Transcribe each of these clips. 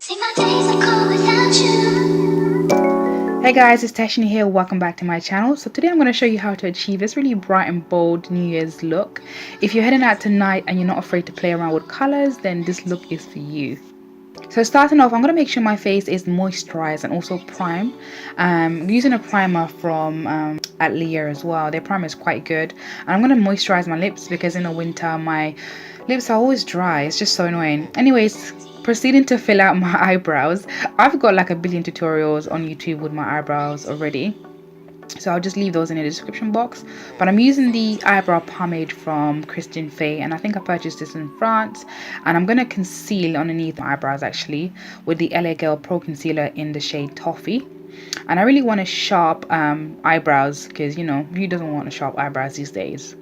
See my days are cold without you. Hey guys, it's Tashini here. Welcome back to my channel. So today I'm going to show you how to achieve this really bright and bold New Year's look. If you're heading out tonight and you're not afraid to play around with colors, then this look is for you. So starting off, I'm going to make sure my face is moisturized and also prime. Using a primer from Atelier as well. Their primer is quite good. And I'm going to moisturize my lips because in the winter my lips are always dry. It's just so annoying. Anyways, proceeding to fill out my eyebrows. I've got like a billion tutorials on YouTube with my eyebrows already, so I'll just leave those in the description box. But I'm using the eyebrow pomade from Christian Faye, and I think I purchased this in France. And I'm going to conceal underneath my eyebrows actually with the LA Girl Pro Concealer in the shade Toffee. And I really want a sharp eyebrows because, you know, who doesn't want a sharp eyebrows these days?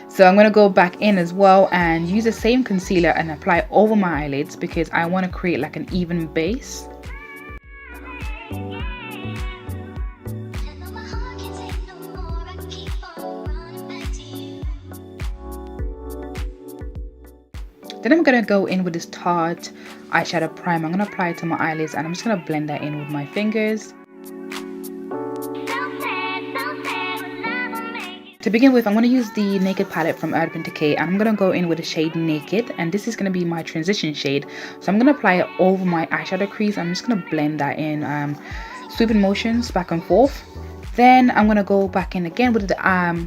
So I'm going to go back in as well and use the same concealer and apply over my eyelids because I want to create like an even base. Then I'm going to go in with this Tarte eyeshadow primer. I'm going to apply it to my eyelids and I'm just going to blend that in with my fingers. To begin with, I'm going to use the Naked palette from Urban Decay and I'm going to go in with the shade Naked, and this is going to be my transition shade. So I'm going to apply it over my eyeshadow crease. I'm just going to blend that in, sweeping motions back and forth. Then I'm going to go back in again with the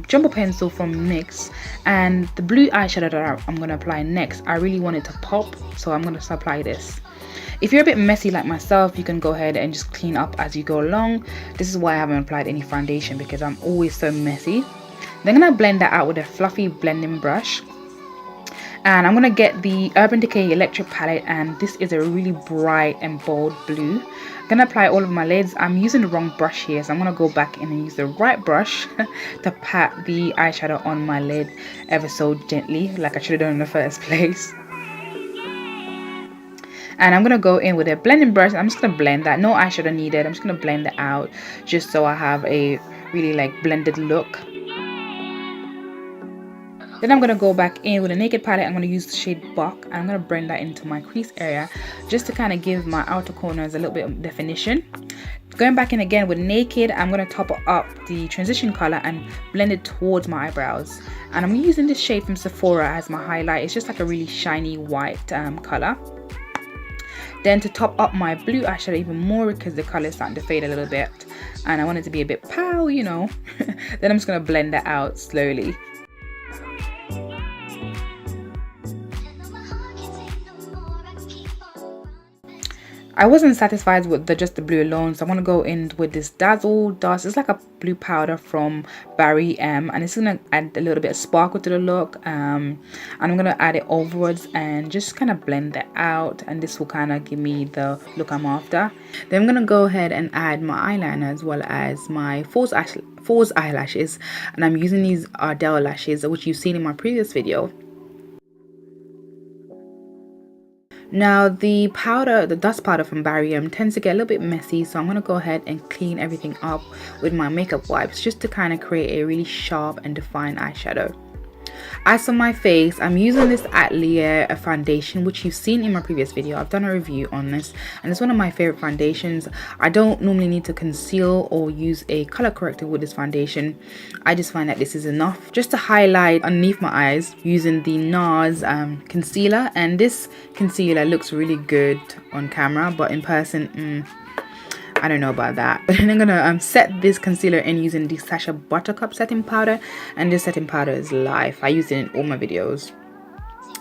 jumbo pencil from NYX, and the blue eyeshadow that I'm going to apply next, I really want it to pop, so I'm going to apply this. If you're a bit messy like myself, you can go ahead and just clean up as you go along. This is why I haven't applied any foundation, because I'm always so messy. Then I'm going to blend that out with a fluffy blending brush. And I'm going to get the Urban Decay Electric palette, and this is a really bright and bold blue. I'm going to apply all over my lids. I'm using the wrong brush here, so I'm going to go back in and use the right brush to pat the eyeshadow on my lid ever so gently, like I should have done in the first place. And I'm going to go in with a blending brush. I'm just going to blend that. No eyeshadow needed. I'm just going to blend it out just so I have a really like blended look. Then I'm going to go back in with a Naked palette. I'm going to use the shade Buck, and I'm going to blend that into my crease area just to kind of give my outer corners a little bit of definition. Going back in again with Naked, I'm going to top up the transition color and blend it towards my eyebrows. And I'm using this shade from Sephora as my highlight. It's just like a really shiny white color. Then to top up my blue eyeshadow even more because the color is starting to fade a little bit and I want it to be a bit pow, you know. Then I'm just going to blend that out slowly. I wasn't satisfied with just the blue alone, so I want to go in with this Dazzle Dust. It's like a blue powder from Barry M, and it's going to add a little bit of sparkle to the look. And I'm going to add it overwards and just kind of blend that out, and this will kind of give me the look I'm after. Then I'm going to go ahead and add my eyeliner as well as my false eyelashes, and I'm using these Ardell lashes, which you've seen in my previous video. Now the dust powder from Barry M tends to get a little bit messy, so I'm going to go ahead and clean everything up with my makeup wipes just to kind of create a really sharp and defined eyeshadow. As for my face, I'm using this Atelier foundation, which you've seen in my previous video. I've done a review on this and it's one of my favorite foundations. I don't normally need to conceal or use a color corrector with this foundation. I just find that this is enough just to highlight underneath my eyes using the NARS concealer. And this concealer looks really good on camera, but in person, I don't know about that. But then I'm gonna set this concealer in using the Sacha Buttercup setting powder, and this setting powder is life. I use it in all my videos.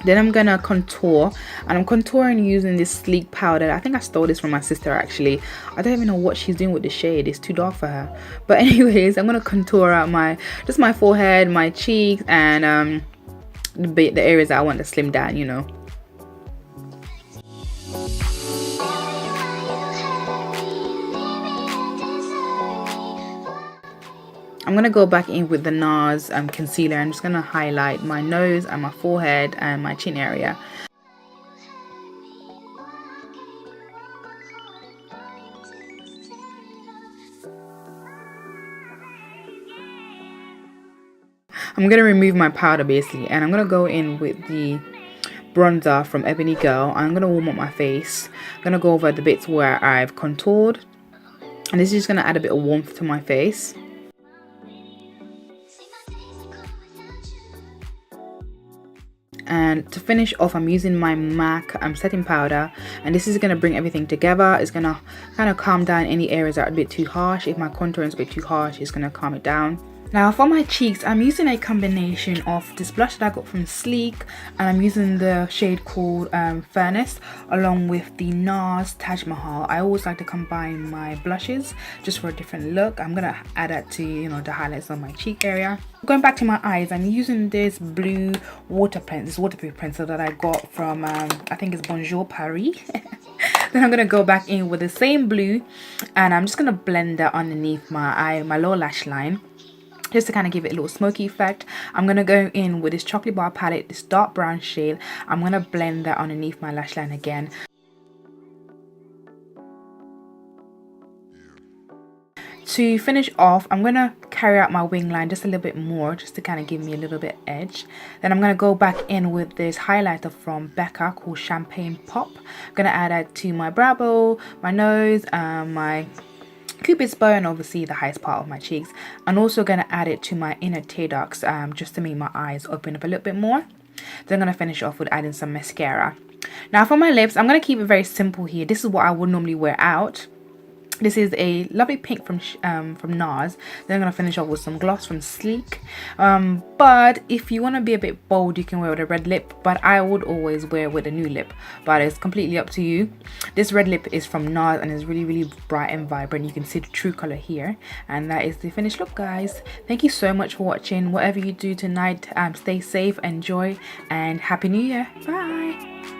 Then I'm gonna contour, and I'm contouring using this sleek powder. I think I stole this from my sister actually. I don't even know what she's doing with the shade. It's too dark for her. But anyways, I'm gonna contour out just my forehead, my cheeks, and the areas that I want to slim down, you know. I'm going to go back in with the NARS concealer. I'm just going to highlight my nose and my forehead and my chin area. I'm going to remove my powder basically, and I'm going to go in with the bronzer from Ebony Girl. I'm going to warm up my face. I'm going to go over the bits where I've contoured, and this is just going to add a bit of warmth to my face. And to finish off, I'm using my MAC setting powder, and this is going to bring everything together. It's going to kind of calm down any areas that are a bit too harsh. If my contouring is a bit too harsh, it's going to calm it down. Now for my cheeks, I'm using a combination of this blush that I got from Sleek, and I'm using the shade called Furnace, along with the NARS Taj Mahal. I always like to combine my blushes just for a different look. I'm gonna add that to, you know, the highlights on my cheek area. Going back to my eyes, I'm using this blue waterproof pencil that I got from I think it's Bonjour Paris. Then I'm gonna go back in with the same blue, and I'm just gonna blend that underneath my lower lash line, just to kind of give it a little smoky effect. I'm going to go in with this chocolate bar palette, this dark brown shade. I'm going to blend that underneath my lash line again. To finish off, I'm going to carry out my wing line just a little bit more, just to kind of give me a little bit edge. Then I'm going to go back in with this highlighter from Becca called Champagne Pop. I'm going to add that to my brow bone, my nose, my Cupid's bow, and obviously the highest part of my cheeks. I'm also going to add it to my inner tear ducts, just to make my eyes open up a little bit more. Then I'm going to finish off with adding some mascara. Now for my lips, I'm going to keep it very simple here. This is what I would normally wear out. This is a lovely pink from NARS. Then I'm going to finish off with some gloss from Sleek. But if you want to be a bit bold, you can wear with a red lip. But I would always wear with a nude lip. But it's completely up to you. This red lip is from NARS and is really, really bright and vibrant. You can see the true color here. And that is the finished look, guys. Thank you so much for watching. Whatever you do tonight, stay safe, enjoy, and Happy New Year. Bye.